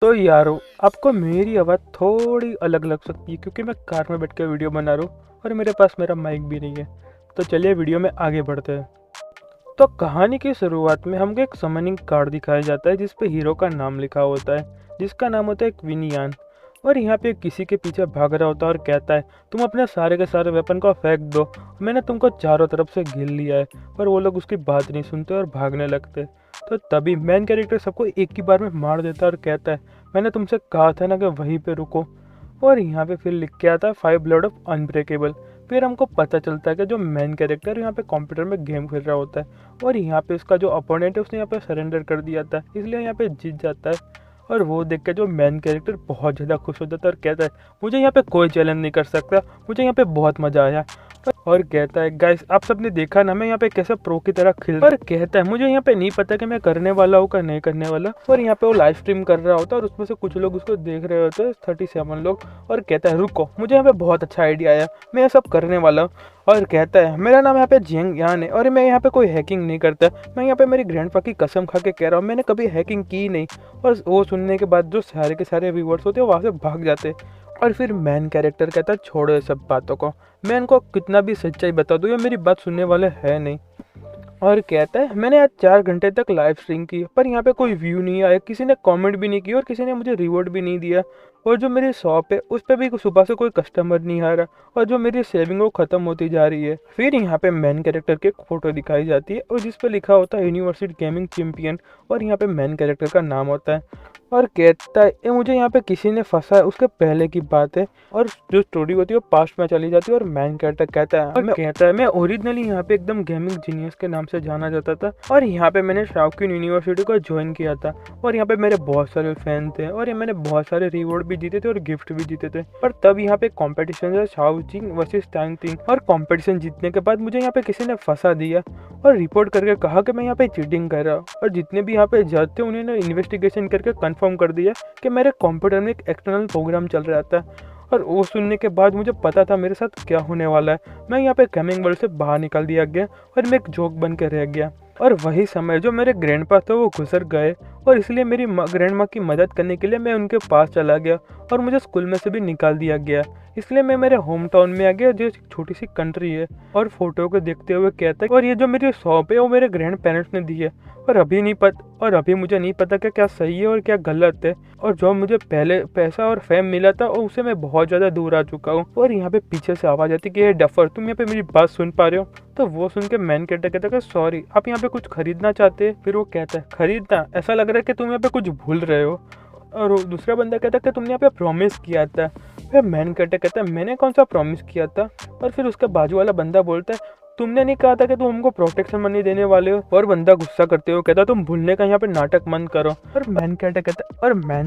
तो यारो, आपको मेरी आवाज़ थोड़ी अलग लग सकती है क्योंकि मैं कार में बैठ के वीडियो बना रहा हूँ और मेरे पास मेरा माइक भी नहीं है। तो चलिए वीडियो में आगे बढ़ते हैं। तो कहानी की शुरुआत में हमको एक समनिंग कार्ड दिखाया जाता है जिस पे हीरो का नाम लिखा होता है, जिसका नाम होता है क्विनियान। और यहाँ पे किसी के पीछे भाग रहा होता है और कहता है, तुम अपने सारे के सारे वेपन को फेंक दो, मैंने तुमको चारों तरफ से घेर लिया है। पर वो लोग उसकी बात नहीं सुनते और भागने लगते। तो तभी मेन कैरेक्टर सबको एक ही बार में मार देता है और कहता है, मैंने तुमसे कहा था ना कि वहीं पे रुको। और यहाँ पे फिर लिख के आता है 5 ब्लड ऑफ अनब्रेकेबल। फिर हमको पता चलता है कि जो मेन कैरेक्टर यहाँ पे कंप्यूटर में गेम खेल रहा होता है और यहाँ पे उसका जो अपोनेंट है उसने यहाँ पे सरेंडर कर दिया था, इसलिए यहाँ पे जीत जाता है। और वो देख के जो मेन कैरेक्टर बहुत ज़्यादा खुश हो जाता है और कहता है, मुझे यहाँ पे कोई चैलेंज नहीं कर सकता, मुझे यहाँ पे बहुत मज़ा आया। और कहता है, गाइस आप सबने देखा ना मैं यहाँ पे कैसे प्रो की तरह खेल। और कहता है, मुझे यहाँ पे नहीं पता कि मैं करने वाला हूँ कि नहीं करने वाला। और यहाँ पे वो लाइव स्ट्रीम कर रहा होता है और उसमें से कुछ लोग उसको देख रहे होते हैं, 37 लोग। और कहता है, रुको, मुझे यहाँ पे बहुत अच्छा आइडिया आया, मैं ये सब करने वाला हूँ। और कहता है, मेरा नाम यहाँ पे जियांग यान है और मैं यहाँ पे कोई हैकिंग नहीं करता, मैं यहाँ पे मेरी ग्रैंडपा की कसम खा के कह रहा हूँ, मैंने कभी हैकिंग की नहीं। और वो सुनने के बाद जो सारे के सारे व्यूवर्स होते हैं वहाँ से भाग जाते। और फिर मेन कैरेक्टर कहता है, छोड़ो ये सब बातों को, मैं इनको कितना भी सच्चाई बता दूँ ये मेरी बात सुनने वाले है नहीं। और कहता है, मैंने आज 4 घंटे तक लाइव स्ट्रीम की पर यहाँ पे कोई व्यू नहीं आया, किसी ने कमेंट भी नहीं किया और किसी ने मुझे रिवॉर्ड भी नहीं दिया। और जो मेरी शॉप है उस पर भी सुबह से कोई कस्टमर नहीं आ रहा और जो मेरी सेविंग वो ख़त्म होती जा रही है। फिर यहाँ पे मेन कैरेक्टर की एक फ़ोटो दिखाई जाती है और जिस पे लिखा होता है यूनिवर्सिटी गेमिंग चैंपियन। और यहाँ पे मेन कैरेक्टर का नाम होता है। और कहता है, ये मुझे यहाँ पे किसी ने फंसा है, उसके पहले की बात है। और जो स्टोरी होती है वो पास्ट में चली जाती है और मैन कैरेक्टर कहता है मैं ओरिजिनली यहाँ पे एकदम गेमिंग जीनियस के नाम से जाना जाता था और यहाँ पे मैंने शाओकिन यूनिवर्सिटी को ज्वाइन किया था और यहाँ पे मेरे बहुत सारे फैन थे और ये मैंने बहुत सारे रिवॉर्ड भी जीते थे और गिफ्ट भी जीते थे। पर तब यहाँ पे कॉम्पिटिशन था शाओजिंग वर्सेस टैंग थिंग और कॉम्पिटिशन जीतने के बाद मुझे यहाँ पे किसी ने फंसा दिया और रिपोर्ट करके कहा कि मैं यहाँ पे चीटिंग कर रहा हूँ। और जितने भी यहाँ पे जज थे उन्होंने इन्वेस्टिगेशन करके कंफर्म कर दिया कि मेरे कंप्यूटर में एक एक्सटर्नल प्रोग्राम चल रहा था। और वो सुनने के बाद मुझे पता था मेरे साथ क्या होने वाला है। मैं यहाँ पे गेमिंग वर्ल्ड से बाहर निकाल दिया गया और मैं एक जोक बन के रह गया। और वही समय जो मेरे ग्रैंडपा थे वो गुजर गए और इसलिए मेरी ग्रैंड माँ की मदद करने के लिए मैं उनके पास चला गया और मुझे स्कूल में से भी निकाल दिया गया। इसलिए मैं मेरे होम टाउन में आ गया जो एक छोटी सी कंट्री है। और फोटो को देखते हुए कहता है, और ये जो मेरी शॉप है वो मेरे ग्रैंड पेरेंट्स ने दी है और अभी मुझे नहीं पता कि क्या सही है और क्या गलत है। और जो मुझे पहले पैसा और फेम मिला था और उससे मैं बहुत ज़्यादा दूर आ चुका हूँ। और यहाँ पे पीछे से आवाज़ आती कि ये डफर, तुम यहाँ पे मेरी बात सुन पा रहे हो? तो वो सुन के मैन कहता है, सॉरी, आप यहाँ पे कुछ खरीदना चाहते हैं? फिर वो कहता है, खरीदना? ऐसा लग रहा है कि तुम यहाँ पे कुछ भूल रहे हो। और दूसरा बंदा कहता है कि तुमने यहाँ पे प्रॉमिस किया था। फिर मैन कहता है, मैंने कौन सा प्रॉमिस किया था? और फिर उसके बाजू वाला बंदा बोलता है, तुमने नहीं कहा था कि तुम हमको प्रोटेक्शन मनी देने वाले हो? और बंदा गुस्सा करते हो कहता है, तुम भूलने का यहाँ पे नाटक मत करो। और मैन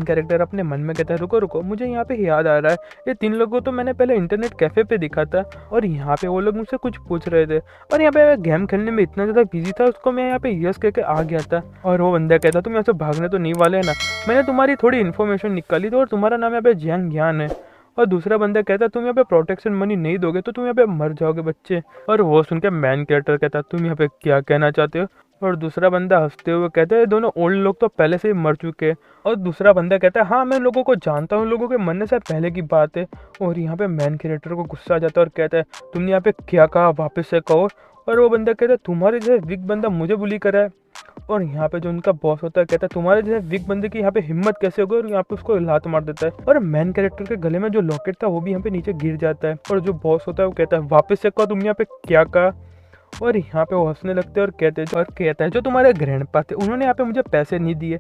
कैरेक्टर अपने मन में कहता है, रुको रुको, मुझे यहाँ पे याद आ रहा है, ये 3 लोगों तो मैंने पहले इंटरनेट कैफे पे दिखा था और यहाँ पे वो लोग मुझसे कुछ पूछ रहे थे और यहाँ पे मैं गेम खेलने में इतना ज़्यादा बिजी था उसको मैं यहाँ पे यस कह के आ गया था। और वो बंदा कहता, तुम यहाँ से भागने तो नहीं वाले ना? मैंने तुम्हारी थोड़ी इन्फॉर्मेशन निकाली थी और तुम्हारा नाम यहाँ पे जियांग यान है। और दूसरा बंदा कहता है, तुम यहाँ पे प्रोटेक्शन मनी नहीं दोगे तो तुम यहाँ पे मर जाओगे बच्चे। और वो सुन के मैन कैरेक्टर कहता है, तुम यहाँ पे क्या कहना चाहते हो? और दूसरा बंदा हंसते हुए कहता है, दोनों ओल्ड लोग तो पहले से ही मर चुके हैं। और दूसरा बंदा कहता है, हाँ मैं लोगों को जानता हूँ, लोगों के मरने से पहले की बात है। और यहाँ पे मैन कैरेक्टर को गुस्सा आ जाता है और कहता है, तुमने यहाँ पे क्या कहा, वापस से कहो। और वो बंदा कहता है, तुम्हारे जैसे वीक बंदा मुझे बुली करा है। और यहाँ पे जो उनका बॉस होता है कहता है, तुम्हारे जैसे वीक बंदे की यहाँ पे हिम्मत कैसे होगी? और यहाँ पे उसको लात मार देता है और मैन कैरेक्टर के गले में जो लॉकेट था वो भी यहाँ पे नीचे गिर जाता है। और जो बॉस होता है वो कहता है, वापस से कहो, तुम यहाँ पे क्या कहा? और यहाँ पे वो हंसने लगते हैं और कहता है, जो तुम्हारे ग्रैंडपा थे उन्होंने यहाँ पे मुझे पैसे नहीं दिए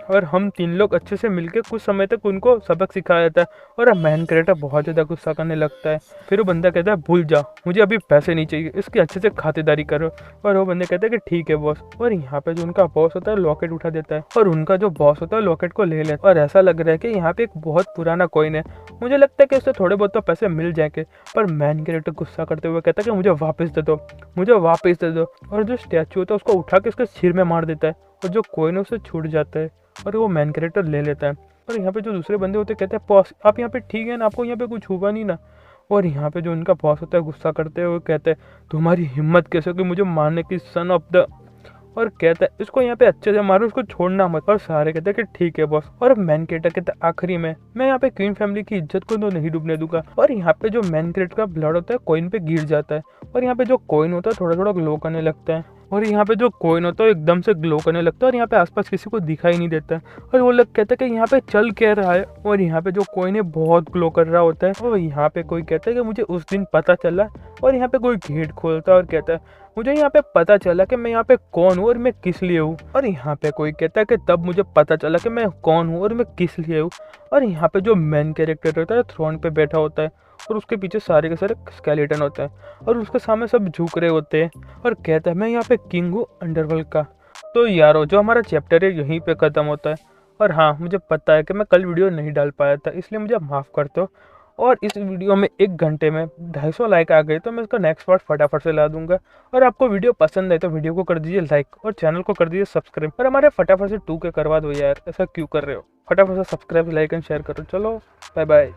और हम 3 लोग अच्छे से मिलके कुछ समय तक उनको सबक सिखाया था। और अब मैन कैरेक्टर बहुत ज़्यादा गुस्सा करने लगता है। फिर वो बंदा कहता है, भूल जाओ, मुझे अभी पैसे नहीं चाहिए, इसकी अच्छे से खातिरदारी करो। और वो बंदे कहते हैं कि ठीक है बॉस। और यहाँ पे जो उनका बॉस होता है लॉकेट उठा देता है और उनका जो बॉस होता है लॉकेट को ले लेता है। और ऐसा लग रहा है कि यहाँ पे एक बहुत पुराना कॉइन है, मुझे लगता है कि उससे थोड़े बहुत तो पैसे मिल जाएंगे। पर मैन कैरेक्टर गुस्सा करते हुए कहता है कि मुझे वापस दे दो, मुझे वापस दे दो। और जो स्टैचू होता है उसको उठा के उसके सिर में मार देता है और जो कोइन है उससे छूट जाता है और वो मैन कैरेक्टर ले लेता है। और यहाँ पे जो दूसरे बंदे होते कहते हैं, बॉस आप यहाँ पे ठीक है ना, आपको यहाँ पे कुछ हुआ नहीं ना? और यहाँ पे जो उनका बॉस होता है गुस्सा करते हुए कहते हैं, तुम्हारी हिम्मत कैसे होगी मुझे मारने की, सन ऑफ द। और कहता है इसको यहाँ पे अच्छे से मारो, उसको छोड़ना मत। और सारे कहते हैं कि ठीक है बॉस। और मैन कैरेक्टर कहता है आखिरी में मैं यहाँ पे क्वीन फैमिली की इज्जत को तो नहीं डूबने दूंगा। और यहाँ पे जो मैन कैरेक्टर का ब्लड होता है कॉइन पे गिर जाता है और यहाँ पे जो कॉइन होता है थोड़ा थोड़ा ग्लो करने लगता है। और यहाँ पे जो कॉइन होता है एकदम से ग्लो करने लगता है और यहाँ पे आसपास किसी को दिखाई नहीं देता है। और वो लोग कहते हैं कि यहाँ पे चल क्या रहा है। और यहाँ पे जो कॉइन है बहुत ग्लो कर रहा होता है। और यहाँ पे कोई कहता है कि मुझे उस दिन पता चला। और यहाँ पे कोई गेट खोलता है और कहता है मुझे यहाँ पे पता चला कि मैं यहाँ पे कौन हूँ और मैं किस लिए हूँ। और यहाँ पे कोई कहता है कि तब मुझे पता चला कि मैं कौन हूँ और मैं किस लिए हूँ। और यहाँ पे जो मेन कैरेक्टर होता है थ्रोन पे बैठा होता है और उसके पीछे सारे के सारे स्केलेटन होते हैं और उसके सामने सब झुक रहे होते हैं और कहता है मैं यहाँ पे किंग हूँ अंडरवर्ल्ड का। तो यारो जो हमारा चैप्टर है यहीं पे ख़त्म होता है। और हाँ, मुझे पता है कि मैं कल वीडियो नहीं डाल पाया था, इसलिए मुझे माफ़ कर दो। और इस वीडियो में 1 घंटे में 250 लाइक आ गए तो मैं इसका नेक्स्ट पार्ट फटाफट से ला दूंगा। और आपको वीडियो पसंद है तो वीडियो को कर दीजिए लाइक और चैनल को कर दीजिए सब्सक्राइब। और हमारे फटाफट से 2K करवा दो यार, ऐसा क्यों कर रहे हो? फटाफट से सब्सक्राइब लाइक एंड शेयर करो। चलो बाय बाय।